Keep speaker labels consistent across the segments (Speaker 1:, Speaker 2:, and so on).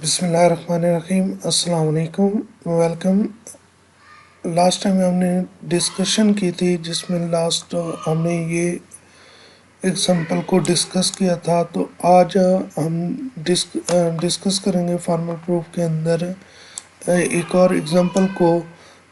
Speaker 1: बिस्मिल्लाहिर्रहमानिर्रहीम। अस्सलाम वालेकुम। वेलकम। लास्ट टाइम हमने डिस्कशन की थी जिसमें हमने ये एग्जांपल को डिस्कस किया था। तो आज हम डिस्कस करेंगे फॉर्मल प्रूफ के अंदर एक और एग्जांपल को।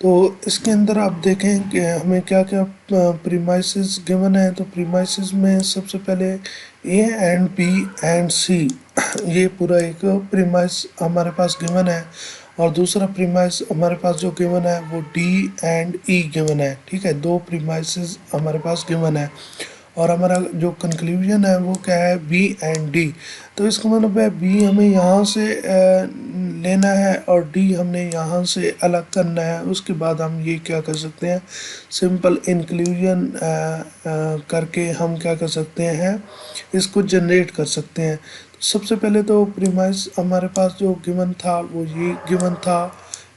Speaker 1: तो इसके अंदर आप देखें कि हमें क्या क्या प्रीमाइसेस गिवन है। तो प्रीमाइसेस में सबसे पहले ए एंड बी एंड सी ये पूरा एक प्रीमाइस हमारे पास गिवन है। और दूसरा प्रीमाइस हमारे पास जो गिवन है वो डी एंड ई गिवन है। ठीक है, दो प्रीमाइसेस हमारे पास गिवन है। और हमारा जो कंक्लूजन है वो क्या है, बी एंड डी। तो इसका मतलब है बी हमें यहाँ से लेना है और डी हमने यहाँ से अलग करना है। उसके बाद हम ये क्या कर सकते हैं, सिंपल इंक्लूजन करके हम क्या कर सकते हैं, इसको जनरेट कर सकते हैं। तो सबसे पहले तो प्रीमाइस हमारे पास जो गिवन था वो ये गिवन था।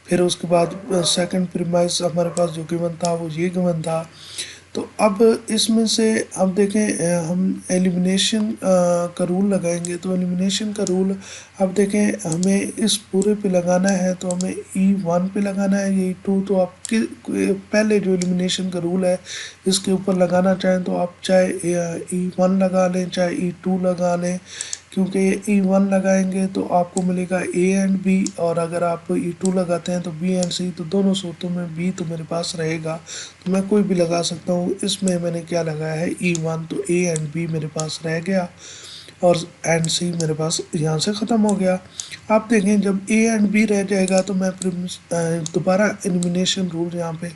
Speaker 1: फिर उसके बाद सेकंड प्रीमाइस हमारे पास जो गिवन था वो ये गिवन था। तो अब इसमें से अब देखें हम एलिमिनेशन का रूल लगाएंगे। तो एलिमिनेशन का रूल अब देखें हमें इस पूरे पे लगाना है। तो हमें E1 पे लगाना है, ये E2। तो आप पहले जो एलिमिनेशन का रूल है इसके ऊपर लगाना चाहें तो आप चाहे E1 लगा लें चाहे E2 लगा लें, क्योंकि E1 लगाएंगे तो आपको मिलेगा ए एंड बी, और अगर आप E2 लगाते हैं तो बी एंड सी। तो दोनों सूरतों में बी तो मेरे पास रहेगा, तो मैं कोई भी लगा सकता हूँ। इसमें मैंने क्या लगाया है, E1। तो ए एंड बी मेरे पास रह गया और एंड सी मेरे पास यहाँ से ख़त्म हो गया। आप देखें जब ए एंड बी रह जाएगा तो मैं दोबारा एलिमिनेशन रूल यहाँ पे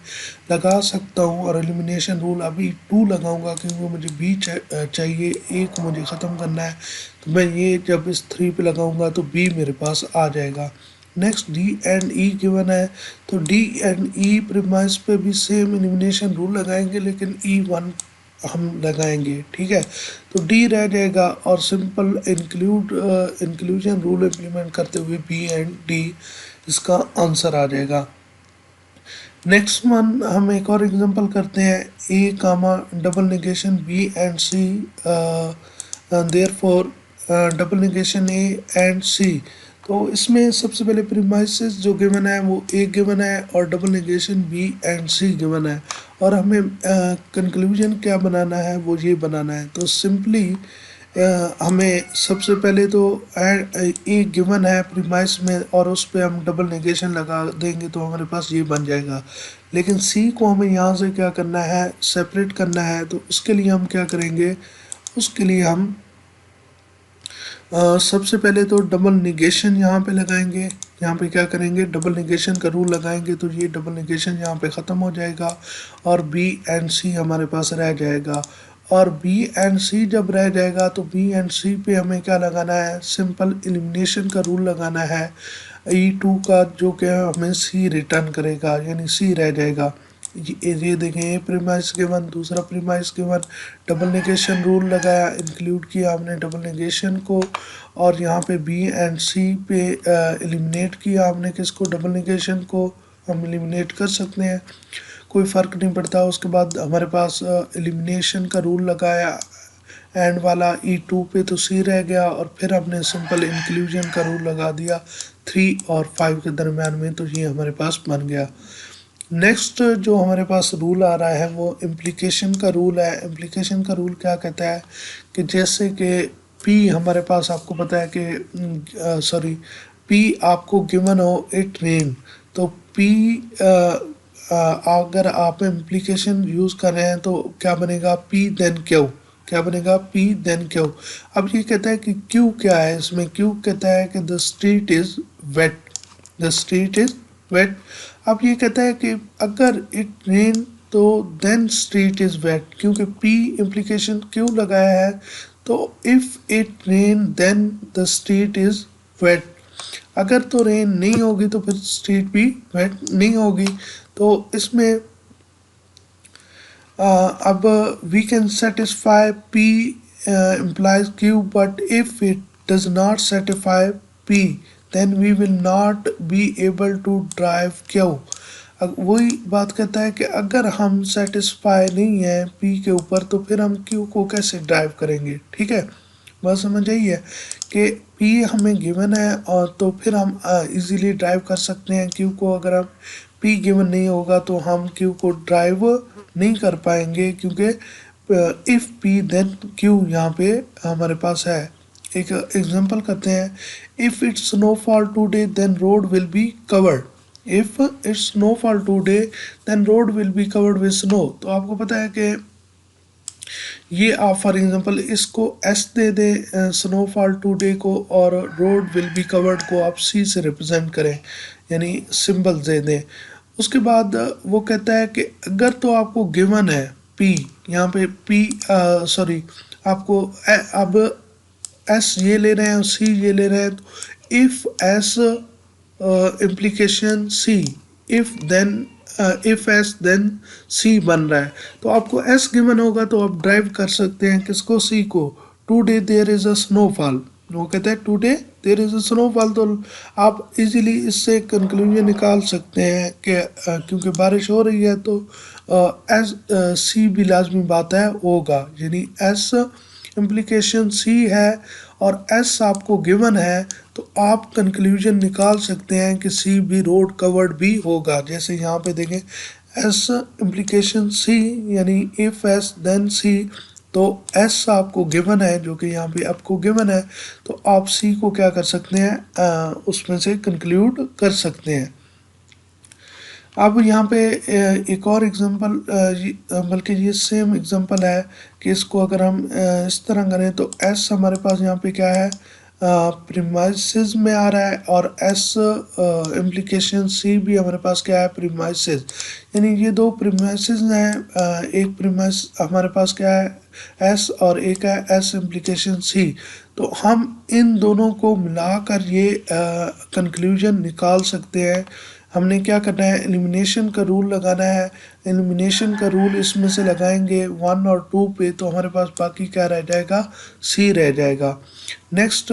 Speaker 1: लगा सकता हूँ। और एलिमिनेशन रूल अभी 2 लगाऊंगा क्योंकि मुझे बी चाहिए, ए को मुझे ख़त्म करना है। तो मैं ये जब इस 3 पे लगाऊंगा तो बी मेरे पास आ जाएगा। Next D and E given है। तो डी एंड ई प्रीमाइस पे भी सेम एलिमिनेशन रूल लगाएंगे, लेकिन E1 हम लगाएंगे। ठीक है, तो डी रह जाएगा और सिंपल इंक्लूजन रूल इम्प्लीमेंट करते हुए बी एंड डी इसका आंसर आ जाएगा। नेक्स्ट वन हम एक और एग्जांपल करते हैं, A comma double negation B and C, therefore double negation A and C. तो इसमें सबसे पहले प्रीमाइसेस जो गिवन है वो ए गिवन है और double negation B and C given है। और हमें कंक्लूजन क्या बनाना है, वो ये बनाना है। तो सिंपली हमें सबसे पहले तो ए गिवन है प्रीमाइस में और उस पर हम डबल नेगेशन लगा देंगे तो हमारे पास ये बन जाएगा। लेकिन सी को हमें यहाँ से क्या करना है, सेपरेट करना है। तो उसके लिए हम क्या करेंगे, उसके लिए हम सबसे पहले तो डबल निगेशन यहाँ पे लगाएंगे। यहाँ पे क्या करेंगे, डबल निगेशन का रूल लगाएंगे। तो ये डबल निगेशन यहाँ पे ख़त्म हो जाएगा और बी एंड सी हमारे पास रह जाएगा। और बी एंड सी जब रह जाएगा तो बी एंड सी पे हमें क्या लगाना है, सिंपल एलिमिनेशन का रूल लगाना है E2 का, जो कि हमें सी रिटर्न करेगा, यानी सी रह जाएगा। ये देखें, ये प्रीमाइस गिवन, दूसरा premise given, double negation rule लगाया, इंक्लूड किया हमने डबल नेगेशन को। और यहाँ पे बी एंड सी पे एलिमिनेट किया हमने किसको, डबल नेगेशन को हम एलिमिनेट कर सकते हैं, कोई फ़र्क नहीं पड़ता। उसके बाद हमारे पास एलिमिनेशन का रूल लगाया एंड वाला E2 पे, तो सी रह गया। और फिर हमने सिंपल इंक्लूजन का रूल लगा दिया 3 और 5 के दरमियान में, तो ये हमारे पास बन गया। नेक्स्ट जो हमारे पास रूल आ रहा है वो इम्प्लीकेशन का रूल है। इम्प्लीकेशन का रूल क्या कहता है कि जैसे कि P हमारे पास, आपको पता है कि P आपको गिवन हो इट रेन, तो P अगर आप इम्प्लीकेशन यूज़ कर रहे हैं तो क्या बनेगा, P देन क्यू। क्या बनेगा, P देन क्यू। अब ये कहता है कि क्यू क्या है, इसमें क्यू कहता है कि the street is wet, the street is wet. अब ये कहता है कि अगर इट रेन तो देन स्ट्रीट इज़ वेट, क्योंकि P इम्प्लीकेशन क्यों लगाया है। तो if it rain then the street is wet, अगर तो रेन नहीं होगी तो फिर स्ट्रीट भी वेट नहीं होगी। तो इसमें अब we can satisfy P implies Q, but if it does not satisfy P then we will not be able to drive Q। वही बात कहता है कि अगर हम सेटिस्फाई नहीं है P के ऊपर तो फिर हम Q को कैसे ड्राइव करेंगे। ठीक है, बात समझ आई है कि P हमें गिवन है और तो फिर हम इजीली ड्राइव कर सकते हैं Q को। अगर हम P गिवन नहीं होगा तो हम Q को ड्राइव नहीं कर पाएंगे, क्योंकि इफ P देन Q यहाँ पे हमारे पास है। एक एग्जांपल करते हैं, if it's snowfall today then road will be covered. If it's snowfall today then road will be covered with snow. तो आपको पता है कि ये आप फॉर एग्जांपल इसको एस दे दे स्नोफॉल टुडे को, और रोड विल बी कवर्ड को आप सी से रिप्रेजेंट करें, यानी सिंबल दे दें। उसके बाद वो कहता है कि अगर तो आपको गिवन है पी, यहाँ पे पी सॉरी आपको अब एस ये ले रहे हैं और सी ये ले रहे हैं, तो if S implication C, if S then C बन रहा है। तो आपको एस गिवन होगा तो आप ड्राइव कर सकते हैं किसको, सी को। Today there is a snowfall, वो कहते हैं today there is a snowfall, तो आप इजीली इससे कंक्लूजन निकाल सकते हैं कि क्योंकि बारिश हो रही है तो एस सी भी लाजमी बात है होगा, यानी एस इम्प्लीकेशन सी है और एस आपको गिवन है, तो आप कंक्लूजन निकाल सकते हैं कि सी भी रोड कवर्ड भी होगा। जैसे यहाँ पे देखें एस इम्प्लीकेशन सी, यानी इफ एस देन सी, तो एस आपको गिवन है जो कि यहाँ पे आपको गिवन है, तो आप सी को क्या कर सकते हैं, उसमें से कंक्लूड कर सकते हैं। अब यहाँ पे एक और एग्जांपल, बल्कि ये सेम एग्जांपल है कि इसको अगर हम इस तरह करें तो एस हमारे पास यहाँ पे क्या है, प्रीमाइसेस में आ रहा है, और एस इम्प्लीकेशन सी भी हमारे पास क्या है, प्रीमाइसेस। यानी ये दो प्रीमाइसेस हैं, एक प्रीमाइस हमारे पास क्या है एस और एक है एस इम्प्लीकेशन सी। तो हम इन दोनों को मिलाकर ये कंक्लूजन निकाल सकते हैं। हमने क्या करना है, एलिमिनेशन का रूल लगाना है। एलिमिनेशन का रूल इसमें से लगाएंगे 1 और 2 पे, तो हमारे पास बाकी क्या रह जाएगा, सी रह जाएगा। नेक्स्ट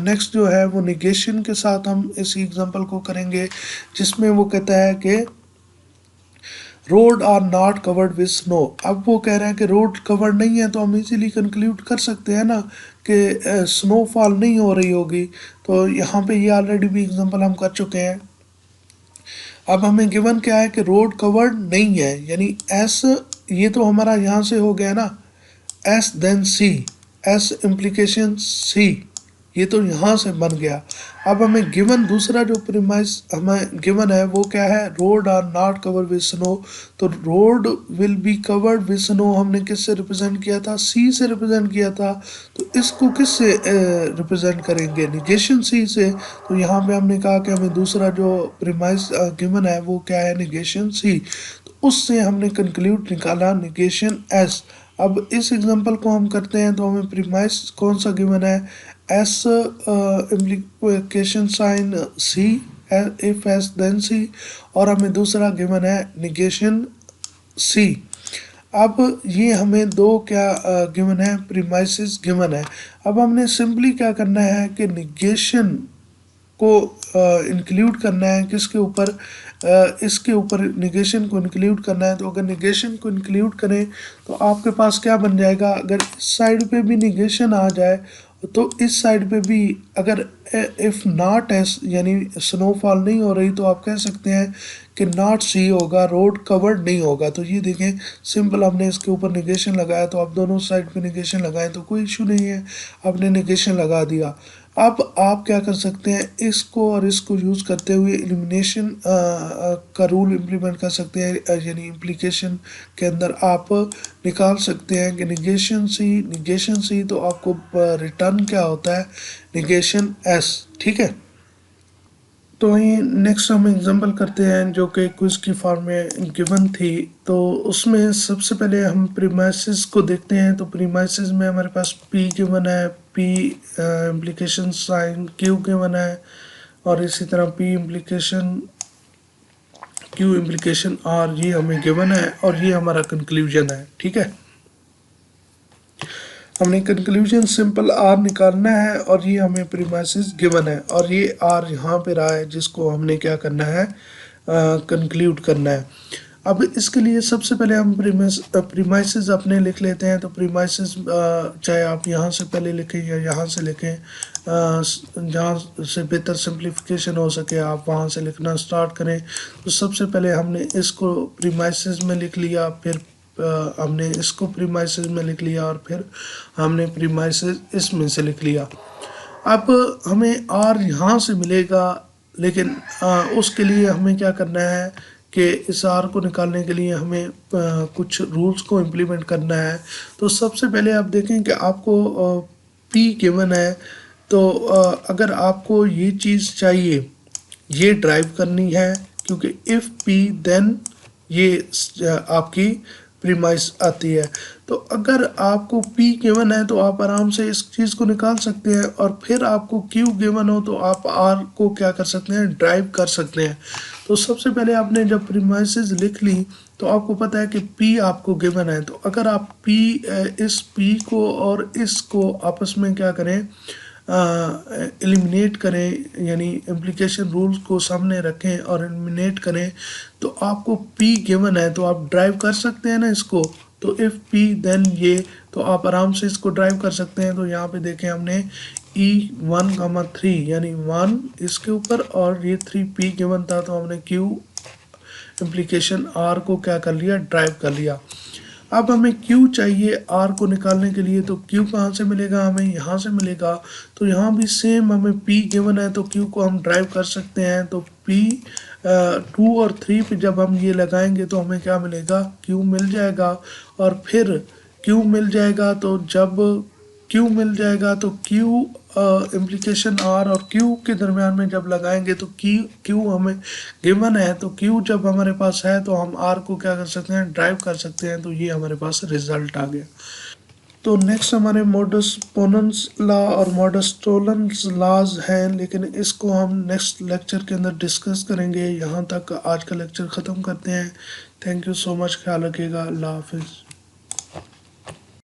Speaker 1: नेक्स्ट जो है वो निगेशन के साथ हम इस एग्जांपल को करेंगे, जिसमें वो कहता है कि road are not covered with snow. अब वो कह रहे हैं कि रोड कवर्ड नहीं है, तो हम इजीली कंक्लूड कर सकते हैं ना कि स्नोफॉल नहीं हो रही होगी। तो यहाँ पे ये ऑलरेडी भी एग्जांपल हम कर चुके हैं। अब हमें गिवन क्या है कि रोड कवर्ड नहीं है, यानी एस, ये तो हमारा यहाँ से हो गया ना, एस देन सी, एस इम्प्लीकेशन सी, ये तो यहाँ से बन गया। अब हमें गिवन दूसरा जो प्रीमाइस हमें गिवन है वो क्या है, road are not covered with snow. तो road will be covered with snow हमने किससे रिप्रेजेंट किया था, सी से रिप्रेजेंट किया था। तो इसको किससे रिप्रेजेंट करेंगे, निगेशन सी से। तो यहाँ पे हमने कहा कि हमें दूसरा जो प्रीमाइस गिवन है वो क्या है, निगेशन सी। तो उससे हमने कंक्लूड निकाला निगेशन एस। अब इस एग्जांपल को हम करते हैं तो हमें प्रीमाइस कौन सा गिवन है, S implication sign C, if S then C, और हमें दूसरा गिवन है निगेशन सी। अब ये हमें दो क्या गिवन है, प्रीमाइसिस गिवन है। अब हमने सिंपली क्या करना है कि निगेशन को इंक्लूड करना है किसके ऊपर, इसके ऊपर निगेशन को इंक्लूड करना है। तो अगर निगेशन को इंक्लूड करें तो आपके पास क्या बन जाएगा, अगर इस साइड पे भी निगेशन आ जाए तो इस साइड पे भी, अगर इफ़ नॉट एस यानी स्नोफॉल नहीं हो रही, तो आप कह सकते हैं कि नॉट सी होगा, रोड कवर्ड नहीं होगा। तो ये देखें सिंपल, हमने इसके ऊपर निगेशन लगाया, तो आप दोनों साइड पे निगेशन लगाएं तो कोई इशू नहीं है, आपने निगेशन लगा दिया। अब आप क्या कर सकते हैं, इसको और इसको यूज़ करते हुए एलिमिनेशन का रूल इम्प्लीमेंट कर सकते हैं, यानी इम्प्लीकेशन के अंदर आप निकाल सकते हैं कि निगेशन सी, तो आपको रिटर्न क्या होता है, निगेशन एस। ठीक है, तो वहीं नेक्स्ट हम एग्जांपल करते हैं जो कि क्विज की फॉर्म में गिवन थी। तो उसमें सबसे पहले हम प्रीमाइसेस को देखते हैं। तो प्रीमाइसेस में हमारे पास पी गिवन है, P implication sign Q given है, और इसी तरह P implication Q implication R, ये हमें गिवन है और ये हमारा कंक्लूजन है। ठीक है, हमने कंक्लूजन सिंपल आर निकालना है और ये हमें प्रीमाइसेस गिवन है, और ये आर यहाँ पे रहा है जिसको हमने क्या करना है, कंक्लूड करना है। अब इसके लिए सबसे पहले हम प्रीमाइसेस अपने लिख लेते हैं। तो प्रीमाइसेस चाहे आप यहाँ से पहले लिखें या यहाँ से लिखें, जहाँ से बेहतर सिंप्लीफिकेशन हो सके आप वहाँ से लिखना स्टार्ट करें। तो सबसे पहले हमने इसको प्रीमाइसेस में लिख लिया, फिर हमने इसको प्रीमाइसेस में लिख लिया और फिर हमने प्रीमाइसेस इसमें से लिख लिया। अब हमें आर यहाँ से मिलेगा, लेकिन उसके लिए हमें क्या करना है कि इस आर को निकालने के लिए हमें कुछ रूल्स को इम्प्लीमेंट करना है। तो सबसे पहले आप देखें कि आपको पी गिवन है, तो अगर आपको ये चीज़ चाहिए, ये ड्राइव करनी है, क्योंकि इफ़ पी देन ये आपकी प्रीमाइस आती है। तो अगर आपको P गिवन है तो आप आराम से इस चीज़ को निकाल सकते हैं, और फिर आपको Q गिवन हो तो आप R को क्या कर सकते हैं, ड्राइव कर सकते हैं। तो सबसे पहले आपने जब प्रीमाइसेस लिख ली तो आपको पता है कि P आपको गिवन है। तो अगर आप इस P को और इसको आपस में क्या करें, एलिमिनेट करें, यानी इम्प्लीकेशन रूल्स को सामने रखें और एलिमिनेट करें, तो आपको P गिवन है तो आप ड्राइव कर सकते हैं ना इसको। तो इफ़ P देन ये, तो आप आराम से इसको ड्राइव कर सकते हैं। तो यहाँ पे देखें हमने E1,3 यानी 1 इसके ऊपर और ये 3P गिवन था, तो हमने Q इम्प्लीकेशन R को क्या कर लिया, ड्राइव कर लिया। अब हमें Q चाहिए R को निकालने के लिए, तो Q कहाँ से मिलेगा, हमें यहाँ से मिलेगा। तो यहाँ भी सेम हमें P गिवन है तो Q को हम ड्राइव कर सकते हैं। तो P 2 और 3 पे जब हम ये लगाएंगे तो हमें क्या मिलेगा, Q मिल जाएगा। और फिर Q मिल जाएगा, तो जब Q मिल जाएगा तो Q इम्प्लीकेशन R और Q के दरमियान में जब लगाएंगे तो Q हमें गिवन है, तो Q जब हमारे पास है तो हम R को क्या कर सकते हैं, ड्राइव कर सकते हैं। तो ये हमारे पास रिजल्ट आ गया। तो नेक्स्ट हमारे मॉडस पोनेंस लॉ और मॉडस टोलेंस लॉज हैं, लेकिन इसको हम नेक्स्ट लेक्चर के अंदर डिस्कस करेंगे। यहाँ तक आज का लेक्चर ख़त्म करते हैं। थैंक यू सो मच, ख्याल रखिएगा, अल्लाह हाफिज़।